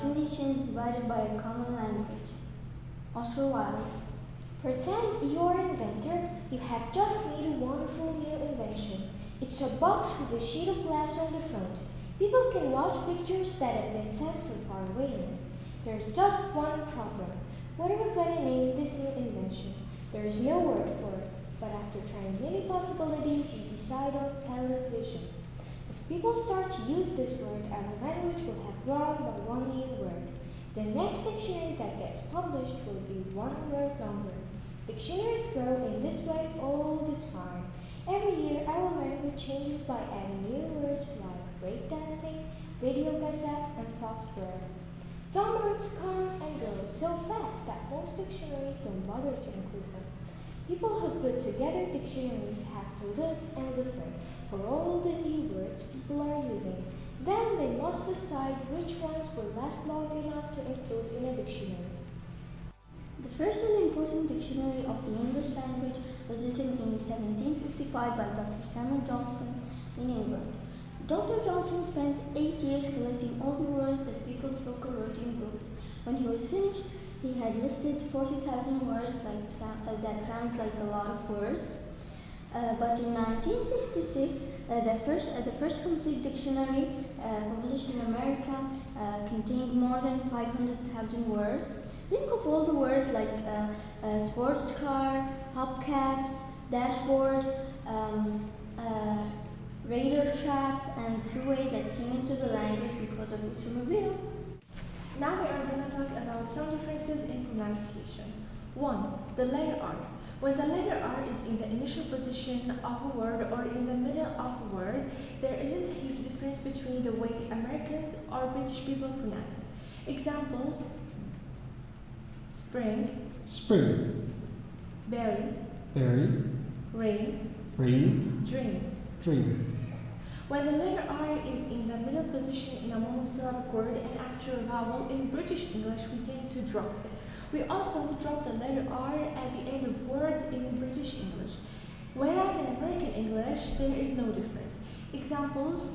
two nations divided by a common language. Oscar Wilde. Pretend you're an inventor. You have just made a wonderful new invention. It's a box with a sheet of glass on the front. People can watch pictures that have been sent from far away. There's just one problem. What are we going to name this new invention? There is no word for it, but after trying many possibilities, you decide on television. If people start to use this word, our language will have grown by one new word. The next dictionary that gets published will be one word longer. Dictionaries grow in this way all the time. Every year, our language changes by adding new words like breakdancing, video cassette, and software. Some words come and go so fast that most dictionaries don't bother to include them. People who put together dictionaries have to look and listen for all the new words people are using. Then they must decide which ones will last long enough to include in a dictionary. The first and important dictionary of the English language was written in 1755 by Dr. Samuel Johnson in England. Dr. Johnson spent 8 years collecting all the words that people spoke or wrote in books. When he was finished, he had listed 40,000 words. That sounds like a lot of words. But in 1966, the first complete dictionary published in America contained more than 500,000 words. Think of all the words like sports car, hubcaps, dashboard, radar trap, and throughway that came into the language because of automobile. Now we are going to talk about some differences in pronunciation. 1. The letter R. When the letter R is in the initial position of a word or in the middle of a word, there isn't a huge difference between the way Americans or British people pronounce it. Examples: spring, spring, berry, berry, rain, rain, dream. dream. When the letter R is in the middle position in a monosyllabic word and after a vowel, in British English we tend to drop it. We also drop the letter R at the end of words in British English, whereas in American English there is no difference. Examples: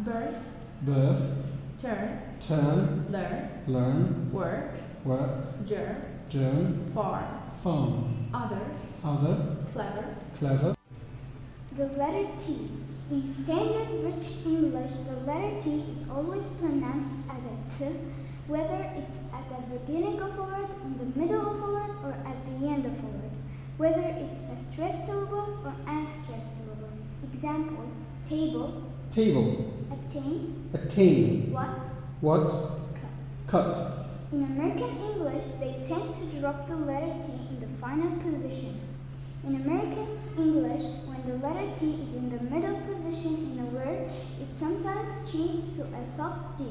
birth, Birth, turn, turn, learn, learn, work, work, germ, germ, farm, farm. other, Other, clever. clever. The letter T. In standard British English, the letter T is always pronounced as a T, whether it's at the beginning of a word, in the middle of a word, or at the end of a word, whether it's a stressed syllable or unstressed syllable. Examples: table, Table, attain, attain, what, what, cut. cut. In American English, they tend to drop the letter T in the final position. In American English, when the letter T is in the middle position in a word, it's sometimes changed to a soft D.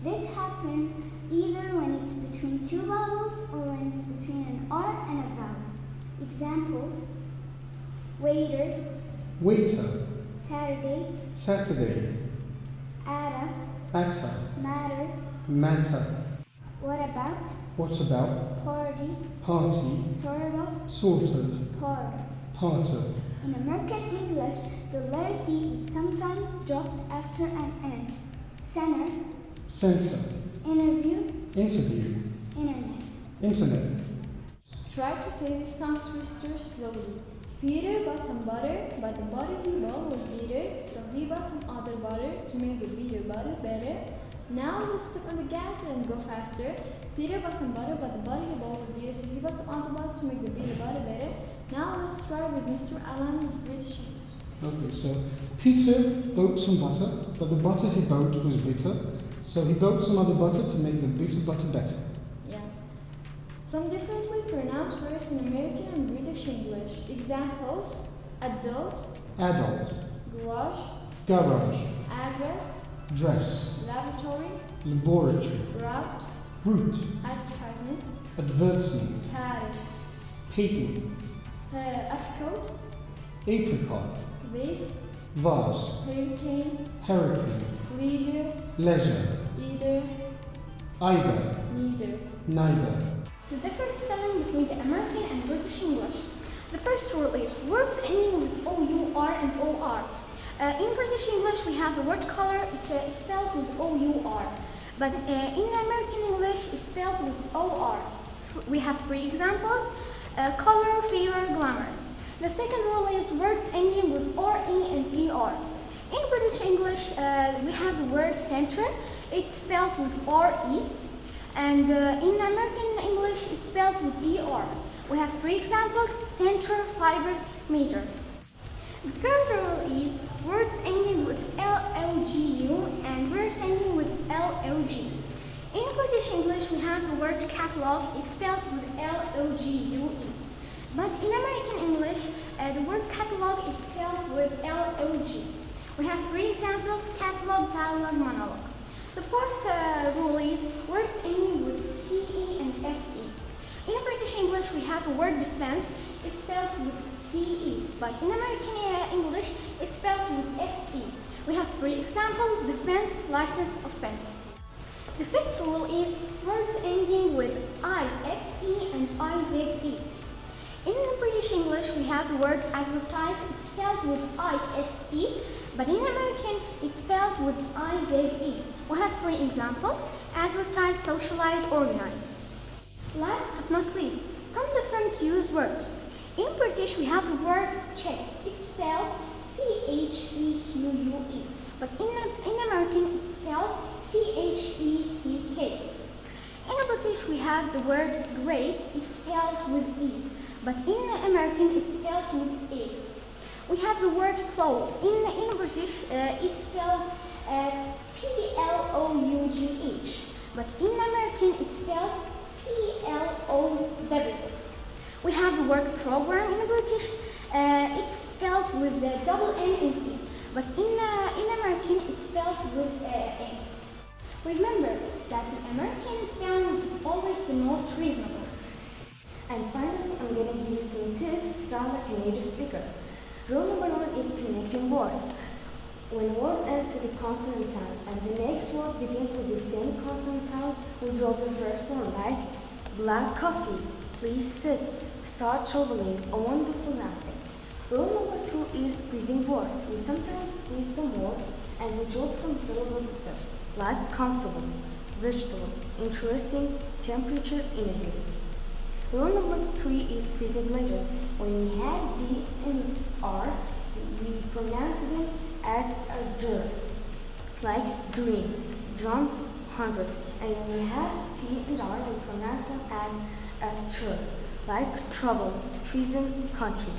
This happens either when it's between two vowels or when it's between an R and a vowel. Examples: waiter, Waiter, Saturday, Saturday, atta, atta, matter, matter. what about, What about, party, party, sort of, sort of, part. part of. In American English, the letter D is sometimes dropped after an N. Center, Center, interview, interview, internet. internet. Try to say this tongue twister slowly. Peter bought some butter, but the butter he bought was bitter, so he bought some other butter to make the bitter butter better. Now let's step on the gas and go faster. Peter bought some butter, but the butter he bought was bitter, so he bought some other butter to make the bitter butter better. Now let's try with Mr. Allen with British English. Okay, so Peter bought some butter, but the butter he bought was bitter, so he bought some other butter to make the bitter butter better. Yeah. Some differently pronounced words in American and British English. Examples: adult, Adult, garage, garage, address, dress, laboratory, laboratory, route, route, advertisement, advertisement, tariff, paper, apricot, apricot, vase, vase, hurricane, hurricane, leisure, leisure, either, either, neither. neither. The difference spelling between the American and British English. The first rule is words ending with O-U-R and O-R. In British English, we have the word color, it's spelled with O-U-R. But in American English, it's spelled with OR. We have 3 examples: color, fever, glamour. The second rule is words ending with RE and ER. In British English, we have the word center. It's spelled with RE. And in American English, it's spelled with ER. We have 3 examples: center, fiber, meter. The third rule is words ending with LOGU and words ending with LOG. In British English, we have the word catalog is spelled with LOGUE. But in American English, the word catalog is spelled with LOG. We have 3 examples: catalog, dialogue, monologue. The fourth rule is words ending with CE and SE. In British English, we have the word defense. It's spelled with CE, but in American English, it's spelled with SE. We have 3 examples: defense, license, offense. The fifth rule is words ending with ISE and IZE. In British English, we have the word advertise. It's spelled with ISE, but in American, it's spelled with IZE. We have 3 examples: advertise, socialize, organize. Last but not least, some different used words. In British, we have the word check. It's spelled CHEQUE, but in American, it's spelled CHECK. In British, we have the word grey. It's spelled with E, but in American, it's spelled with A. We have the word plow. In British, it's spelled PLOUGH, but in American, it's spelled PLOW. We have the word program in British. It's spelled with the double N and E, but in American, it's spelled with N. Remember that the American spelling is always the most reasonable. And finally, I'm going to give you some tips to sound like a native speaker. Rule number 1 is connecting words. When a word ends with a consonant sound and the next word begins with the same consonant sound, we drop the first one, like black coffee, please sit, start traveling, a wonderful nothing. Rule number 2 is squeezing words. We sometimes squeeze some words and we drop some syllables of them, like comfortable, vegetable, interesting, temperature, interview. Rule number 3 is squeezing letters. When we have D and R, we pronounce them as a j, like dream, drums, 100. And when we have T and R, we pronounce them as a ch, like trouble, treason, country.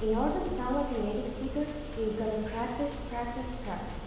In order to sound like a native speaker, you're going to practice, practice, practice.